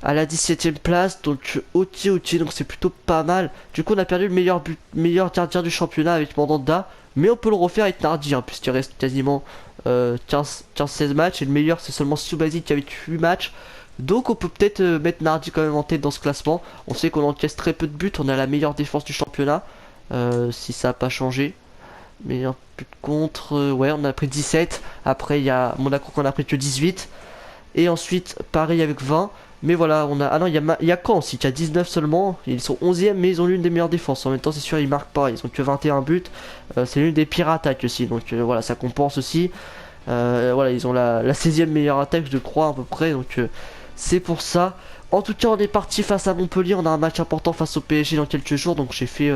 S2: à la 17ème place, donc ok, donc c'est plutôt pas mal. Du coup on a perdu le meilleur gardien du championnat avec Mandanda, mais on peut le refaire avec Nardi, hein, puisqu'il reste quasiment 15-16 matchs, et le meilleur c'est seulement Subasic qui avait 8 matchs. Donc on peut peut-être mettre Nardi quand même en tête dans ce classement. On sait qu'on encaisse très peu de buts, on a la meilleure défense du championnat, si ça n'a pas changé. Meilleur but contre, ouais on a pris 17, après il y a Monaco qu'on a pris que 18. Et ensuite Paris avec 20. Mais voilà, on a. Ah non, il y a Caen aussi qui a 19 seulement. Ils sont 11ème, mais ils ont l'une des meilleures défenses. En même temps, c'est sûr, ils marquent pas. Ils ont que 21 buts. C'est l'une des pires attaques aussi. Donc voilà, ça compense aussi. Voilà, ils ont la 16ème meilleure attaque, je crois, à peu près. Donc c'est pour ça. En tout cas, on est parti face à Montpellier. On a un match important face au PSG dans quelques jours. Donc j'ai fait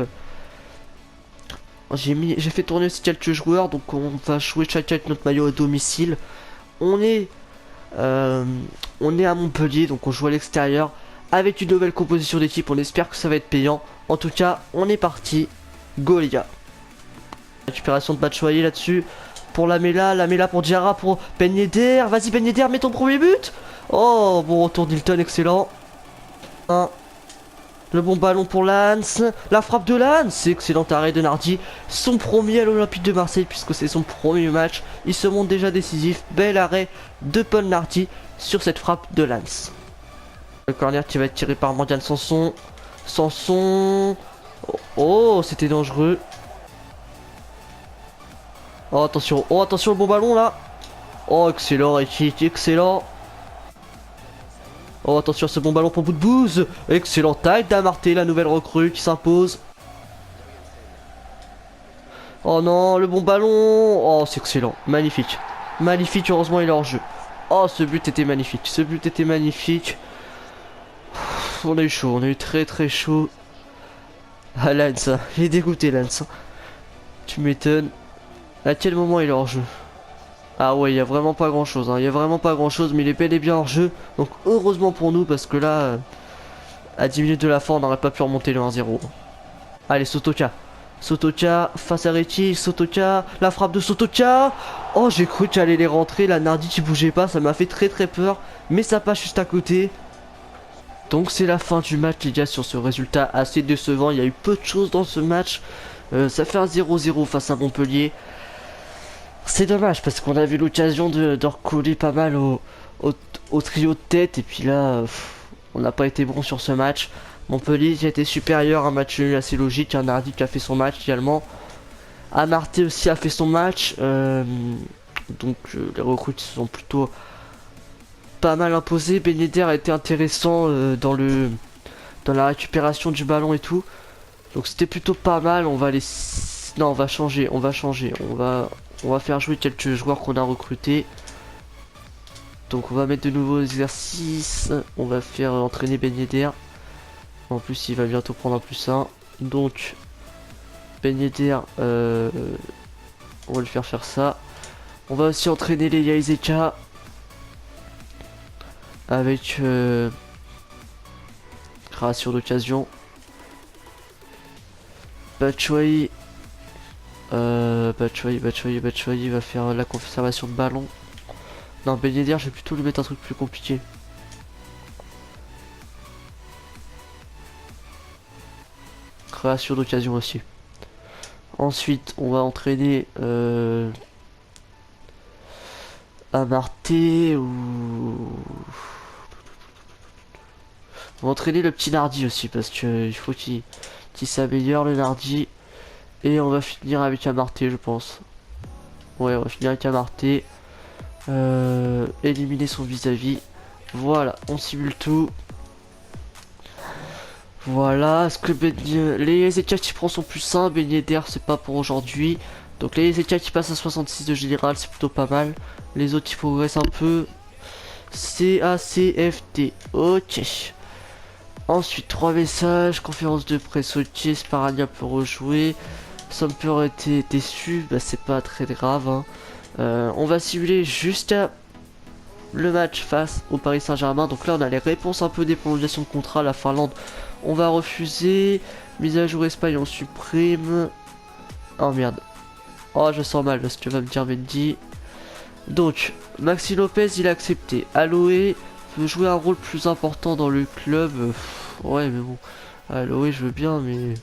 S2: J'ai fait tourner aussi quelques joueurs, donc on va jouer chacun avec notre maillot à domicile. On est, on est à Montpellier, donc on joue à l'extérieur avec une nouvelle composition d'équipe. On espère que ça va être payant. En tout cas, on est parti. Go les gars. Récupération de Batshuayi là-dessus. Pour la Mela pour Diarra, pour Ben Yedder. Vas-y Ben Yedder, mets ton premier but. Oh, bon retour d'Hilton, excellent. Le bon ballon pour Lance. La frappe de Lance. Excellent arrêt de Nardi. Son premier à l'Olympique de Marseille puisque c'est son premier match. Il se montre déjà décisif. Bel arrêt de Paul Nardi sur cette frappe de Lance. Le corner qui va être tiré par Morgan Sanson. Sanson. Oh, c'était dangereux. Oh attention, le bon ballon là. Oh excellent Ricky, excellent. Oh attention ce bon ballon pour Boudbouz. Excellent taille d'Amarté, la nouvelle recrue qui s'impose. Oh non, le bon ballon. Oh c'est excellent, magnifique. Magnifique, heureusement il est hors jeu. Oh ce but était magnifique, ce but était magnifique. On a eu chaud, on a eu très très chaud. Ah Lance, il est dégoûté Lance. Tu m'étonnes. À quel moment il est hors jeu? Ah ouais, il y a vraiment pas grand chose, hein. Il y a vraiment pas grand chose, mais il est bel et bien hors jeu. Donc heureusement pour nous, parce que là, à 10 minutes de la fin, on n'aurait pas pu remonter le 1-0. Allez, Sotoka. Sotoka face à Reti, Sotoka, la frappe de Sotoka. Oh, j'ai cru qu'il allait les rentrer, la Nardi qui bougeait pas, ça m'a fait très très peur. Mais ça passe juste à côté. Donc c'est la fin du match les gars sur ce résultat assez décevant. Il y a eu peu de choses dans ce match. Ça fait un 0-0 face à Montpellier. C'est dommage parce qu'on avait l'occasion de recoller pas mal au trio de tête. Et puis là, on n'a pas été bon sur ce match. Montpellier qui a été supérieur, un match nul assez logique. Un Nardi qui a fait son match également. Amarté aussi a fait son match. Donc les recrues se sont plutôt pas mal imposées. Ben Yedder a été intéressant dans la récupération du ballon et tout. Donc c'était plutôt pas mal. On va les... Non, on va changer. On va faire jouer quelques joueurs qu'on a recrutés. Donc on va mettre de nouveaux exercices. On va faire entraîner Ben Yedder. En plus il va bientôt prendre un +1. Donc Ben Yedder, on va le faire ça. On va aussi entraîner les Yaizeka. Avec création d'occasion. Batshuayi. Batshuayi va faire la conservation de ballon. Non, Ben Yedder, je vais plutôt lui mettre un truc plus compliqué. Création d'occasion aussi. Ensuite, on va entraîner Amarté ou... On va entraîner le petit Nardi aussi parce que il faut qu'il s'améliore le Nardi. Et on va finir avec Amarté je pense. Ouais, on va finir avec Amarté. Éliminer son vis-à-vis. Voilà, on simule tout. Voilà, est-ce que les Ezeka qui prend son +1, Ben Yedder c'est pas pour aujourd'hui. Donc les Ezeka qui passe à 66 de général c'est plutôt pas mal. Les autres qui progressent un peu. CACFT, ok. Ensuite 3 messages, conférence de presse, ok, Sparagna peut rejouer. Samper était déçu, bah c'est pas très grave hein. On va simuler jusqu'à le match face au Paris Saint-Germain. Donc là on a les réponses un peu des prolongations de contrat. La Finlande on va refuser. Mise à jour Espagne on supprime. Oh merde. Oh je sens mal parce que va me dire Mendy. Donc Maxi Lopez il a accepté. Aloé veut jouer un rôle plus important dans le club. Ouais mais bon. Aloé je veux bien mais...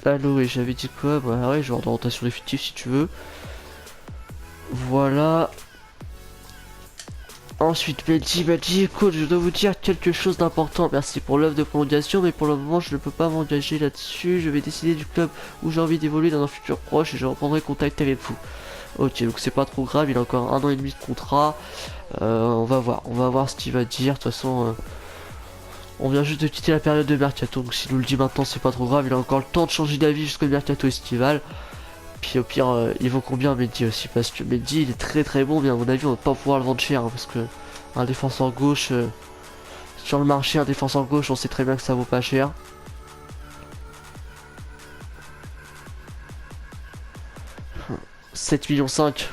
S2: Aloé j'avais dit quoi? Bah ouais joueur d'orientation d'effectif si tu veux. Voilà. Ensuite Mendy, écoute, je dois vous dire quelque chose d'important. Merci pour l'œuvre de prolongation, mais pour le moment je ne peux pas m'engager là-dessus. Je vais décider du club où j'ai envie d'évoluer dans un futur proche et je reprendrai contact avec vous. Ok, donc c'est pas trop grave, il a encore 1 an et demi de contrat. On va voir ce qu'il va dire. De toute façon, on vient juste de quitter la période de mercato, donc s'il nous le dit maintenant c'est pas trop grave. Il a encore le temps de changer d'avis jusqu'au mercato estival. Puis au pire, il vaut combien Mendy aussi? Parce que Mendy il est très très bon, mais à mon avis on va pas pouvoir le vendre cher hein, parce que un défenseur gauche sur le marché, un défenseur gauche on sait très bien que ça vaut pas cher. 7 millions 5.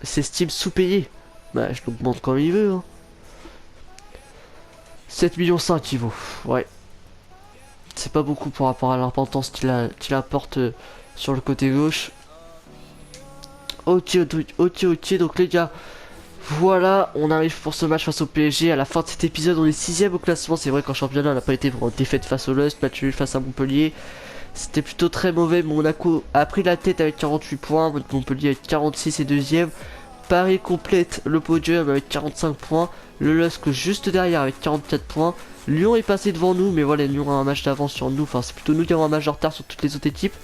S2: C'est Steam sous-payé. Bah, je l'augmente comme il veut. Hein. 7 millions 5 il vaut. Ouais. C'est pas beaucoup par rapport à l'importance qu'il apporte sur le côté gauche. Ok, donc les gars, voilà, on arrive pour ce match face au PSG. À la fin de cet épisode, on est 6ème au classement. C'est vrai qu'en championnat, on n'a pas été pour une défaite face au Lust, match nul face à Montpellier. C'était plutôt très mauvais. Monaco a pris la tête avec 48 points, Montpellier avec 46 et deuxième. Paris complète le podium avec 45 points. Le LOSC juste derrière avec 44 points. Lyon est passé devant nous, mais voilà, Lyon a un match d'avance sur nous. Enfin, c'est plutôt nous qui avons un match de retard sur toutes les autres équipes.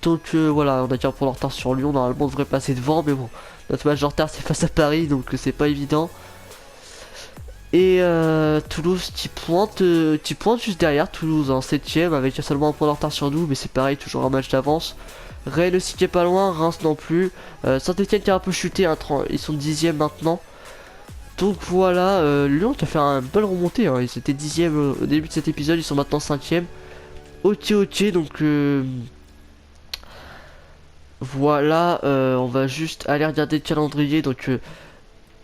S2: Donc voilà, on a 15 points de retard sur Lyon. Normalement, on devrait passer devant, mais bon, notre match de retard c'est face à Paris, donc c'est pas évident. Et Toulouse qui pointe juste derrière. Toulouse en 7ème avec seulement un point de retard sur nous, mais c'est pareil, toujours un match d'avance. Rennes aussi qui est pas loin, Reims non plus. Saint-Etienne qui a un peu chuté, hein, ils sont 10ème maintenant. Donc voilà, Lyon qui a fait une bonne remontée, hein. Ils étaient 10ème au début de cet épisode, ils sont maintenant 5ème. Ok, donc voilà, on va juste aller regarder le calendrier. Donc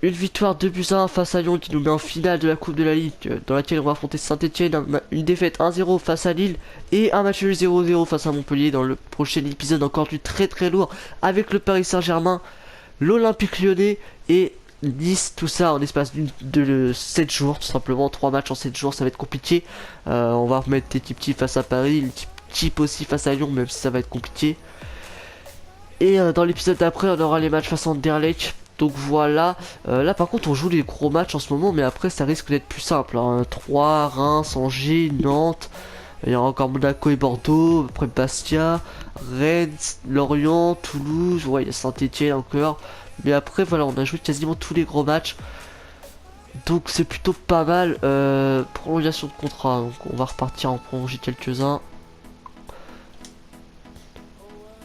S2: une victoire 2-1 face à Lyon qui nous met en finale de la Coupe de la Ligue, dans laquelle on va affronter Saint-Etienne, une défaite 1-0 face à Lille et un match 0-0 face à Montpellier dans le prochain épisode, encore du très lourd avec le Paris Saint-Germain, l'Olympique Lyonnais et Nice, tout ça en espace de 7 jours, tout simplement 3 matchs en 7 jours, ça va être compliqué. On va remettre des types face à Paris, les types aussi face à Lyon, même si ça va être compliqué. Et dans l'épisode d'après, on aura les matchs face à Anderlecht. Donc voilà, là par contre on joue les gros matchs en ce moment, mais après ça risque d'être plus simple. Hein. 3, Reims, Angers, Nantes, il y aura encore Monaco et Bordeaux, après Bastia, Rennes, Lorient, Toulouse, ouais il y a Saint-Etienne encore. Mais après voilà, on a joué quasiment tous les gros matchs. Donc c'est plutôt pas mal. Prolongation de contrat, donc on va repartir en prolonger quelques-uns.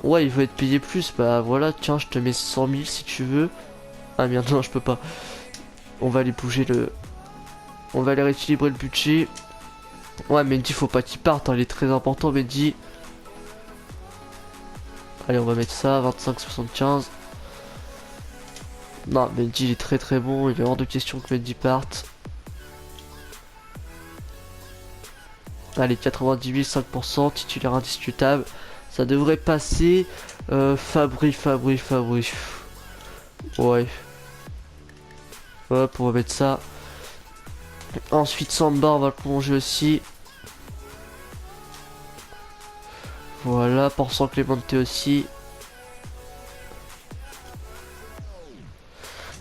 S2: Ouais, il veut être payé plus, bah voilà, tiens, je te mets 100 000 si tu veux. Ah merde, non, je peux pas. On va aller bouger le... On va aller rééquilibrer le budget. Ouais, Mendy, faut pas qu'il parte, hein, il est très important, Mendy. Allez, on va mettre ça, 25,75. Non, Mendy, il est très bon, il est hors de question que Mendy parte. Allez, 90 000, 5%, titulaire indiscutable. Ça devrait passer. Fabri. Ouais. Hop, on va mettre ça. Ensuite, Samba, on va le prolonger aussi. Voilà, pensant Clémenté aussi.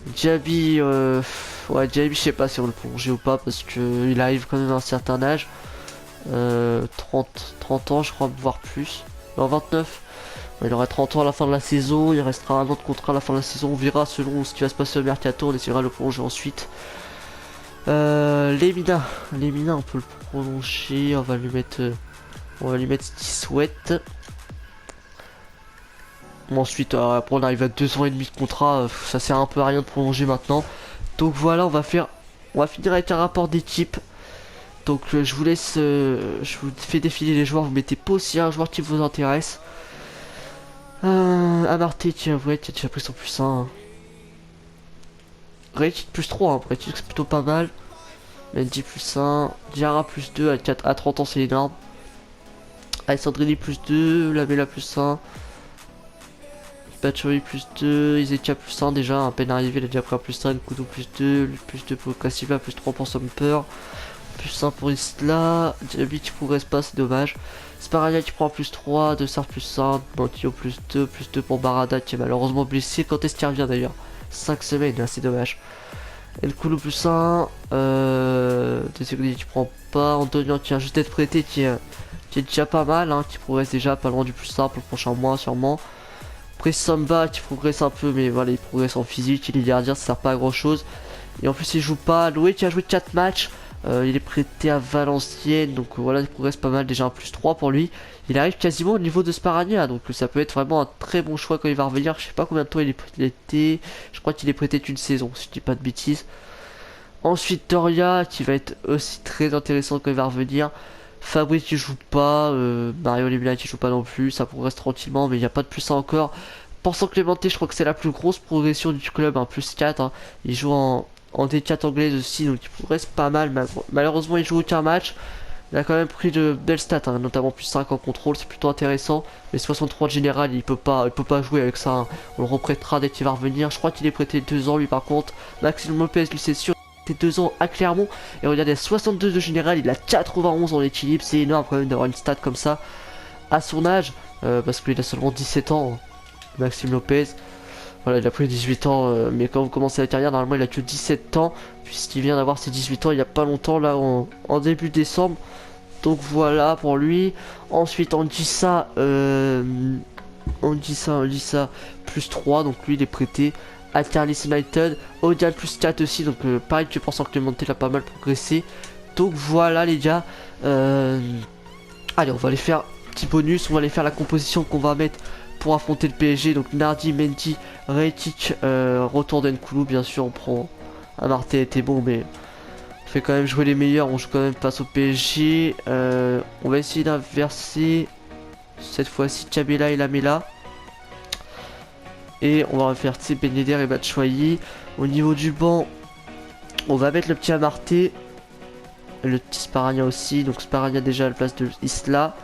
S2: Diaby, ouais, Diaby, je sais pas si on le prolonger ou pas parce que il arrive quand même à un certain âge. 30 ans, je crois, voire plus. Non, 29. Il aura 30 ans à la fin de la saison, il restera un an de contrat à la fin de la saison, on verra selon ce qui va se passer au mercato, on essaiera de le prolonger ensuite. Lemina, on peut le prolonger, on va lui mettre ce qu'il souhaite. Bon, ensuite, après on arrive à 2 ans et demi de contrat, ça sert un peu à rien de prolonger maintenant. Donc voilà, on va finir avec un rapport d'équipe. Donc je vous laisse, je vous fais défiler les joueurs, vous mettez pause s'il y a un joueur qui vous intéresse. Amarté, tiens, ouais, tu as déjà pris son plus 1. Rated plus 3, hein. Rated c'est plutôt pas mal. Mendy plus 1, Diarra plus 2, à 30 ans c'est énorme. Alessandrini plus 2, Lamela plus 1. Batshuayi plus 2, Izeka plus 1 déjà, à peine arrivé, il a déjà pris un plus 1, Kudo plus 2 pour Cassiva, plus 3 pour Sumper. Plus 1 pour Isla, Diaby qui progresse pas, c'est dommage. Sparagna qui prend plus 3, De Sar plus 1, Bantio plus 2 pour Barada qui est malheureusement blessé. Quand est-ce qu'il revient d'ailleurs? 5 semaines, là c'est dommage. El Koulo plus 1, Desegridi qui prend pas, Antonio qui vient juste d'être prêté qui est déjà pas mal, hein, qui progresse déjà pas loin du plus 1 pour le prochain mois sûrement. Après Samba qui progresse un peu, mais voilà, il progresse en physique, il est gardien, ça sert pas à grand chose. Et en plus il joue pas, Loué qui a joué 4 matchs. Il est prêté à Valenciennes, donc voilà, il progresse pas mal, déjà un plus 3 pour lui. Il arrive quasiment au niveau de Sparagna, donc ça peut être vraiment un très bon choix quand il va revenir. Je sais pas combien de temps il était, je crois qu'il est prêté une saison, si je dis pas de bêtises. Ensuite Doria, qui va être aussi très intéressant quand il va revenir. Fabrice qui joue pas, Mario Lemina qui joue pas non plus, ça progresse tranquillement, mais il n'y a pas de plus ça encore. Pensant Clémenté, je crois que c'est la plus grosse progression du club, un plus 4. Hein. Il joue en D4 anglaise aussi, donc il progresse pas mal. Malheureusement, il joue aucun match. Il a quand même pris de belles stats, hein, notamment plus 5 en contrôle, c'est plutôt intéressant. Mais 63 de général, il peut pas jouer avec ça. Hein. On le reprêtera dès qu'il va revenir. Je crois qu'il est prêté 2 ans, lui par contre. Maxime Lopez, lui c'est sûr, il était 2 ans à Clermont. Et regardez, 62 de général, il a 91 en équilibre. C'est énorme quand même d'avoir une stat comme ça à son âge. Parce qu'il a seulement 17 ans, Maxime Lopez. Voilà, il a pris 18 ans, mais quand vous commencez la carrière, normalement il a que 17 ans, puisqu'il vient d'avoir ses 18 ans il n'y a pas longtemps, là en début décembre. Donc voilà pour lui. Ensuite on dit ça, plus 3, donc lui il est prêté à Carlis United. Odial plus 4 aussi, donc pareil que pensant que Clémenté l'a pas mal progressé. Donc voilà les gars. Allez, on va aller faire petit bonus, on va aller faire la composition qu'on va mettre pour affronter le PSG. Donc Nardi, Mendy, Retic, retour d'Nkoulou, bien sûr. On prend Amartey était bon, mais on fait quand même jouer les meilleurs. On joue quand même face au PSG. On va essayer d'inverser cette fois-ci Kabela et Lamela. Et on va refaire Ben Yedder et Batshuayi. Au niveau du banc, on va mettre le petit Amartey, le petit Sparagna aussi. Donc Sparagna déjà à la place de Isla.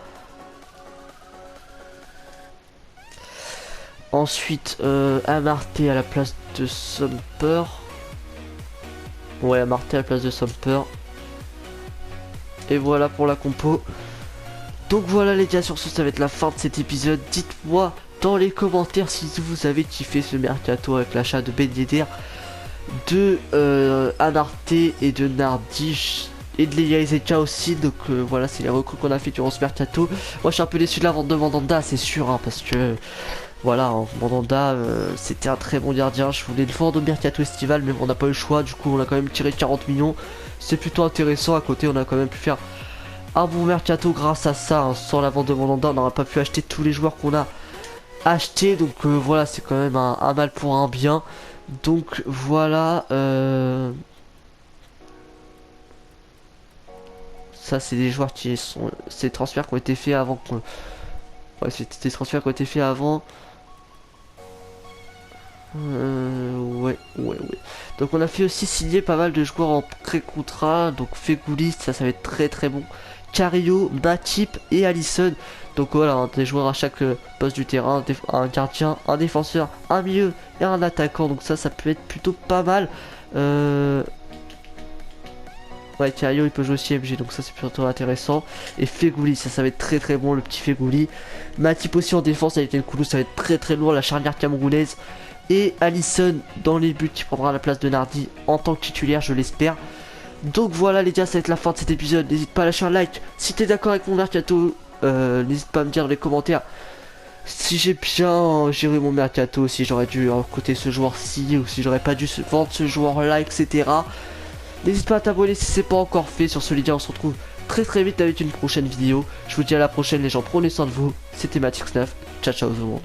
S2: Ensuite, Amartey à la place de Somper. Ouais, Amartey à la place de Somper. Et voilà pour la compo. Donc voilà les gars, sur ce, ça va être la fin de cet épisode. Dites-moi dans les commentaires si vous avez kiffé ce mercato avec l'achat de Ben Yedder, de Amartey et de Nardi et de Leia Ezeka aussi. Donc voilà, c'est les recrues qu'on a fait durant ce mercato. Moi je suis un peu déçu de la vente de Mandanda, c'est sûr, hein, parce que voilà, hein, Mandanda c'était un très bon gardien. Je voulais le vendre au mercato estival, mais on n'a pas eu le choix. Du coup on a quand même tiré 40 millions. C'est plutôt intéressant. À côté on a quand même pu faire un bon mercato grâce à ça. Hein. Sans la vente de Mandanda on n'aurait pas pu acheter tous les joueurs qu'on a achetés. Donc voilà, c'est quand même un mal pour un bien. Donc voilà, ça c'est des joueurs qui sont, c'est des transferts qui ont été faits avant que... Ouais, c'est des transferts qui ont été faits avant. Ouais. Donc on a fait aussi signer pas mal de joueurs en pré-contrat. Donc Fegoulis, ça va être très très bon. Cario, Matip et Alisson. Donc voilà, hein, des joueurs à chaque poste du terrain, un gardien, un défenseur, un milieu et un attaquant. Donc ça peut être plutôt pas mal. Ouais, Cario il peut jouer aussi MG, donc ça c'est plutôt intéressant. Et Feghouli, ça va être très très bon, le petit Feghouli. Matip aussi en défense avec Nkoulou, ça va être très très lourd, la charnière camerounaise. Et Alisson dans les buts qui prendra la place de Nardi en tant que titulaire, je l'espère. Donc voilà les gars, ça va être la fin de cet épisode. N'hésite pas à lâcher un like si t'es d'accord avec mon mercato. N'hésite pas à me dire dans les commentaires si j'ai bien géré mon mercato, si j'aurais dû recruter ce joueur-ci ou si j'aurais pas dû vendre ce joueur-là, etc. N'hésite pas à t'abonner si c'est pas encore fait. Sur ce les gars, on se retrouve très très vite avec une prochaine vidéo. Je vous dis à la prochaine les gens, prenez soin de vous. C'était Matix9, ciao ciao tout le monde.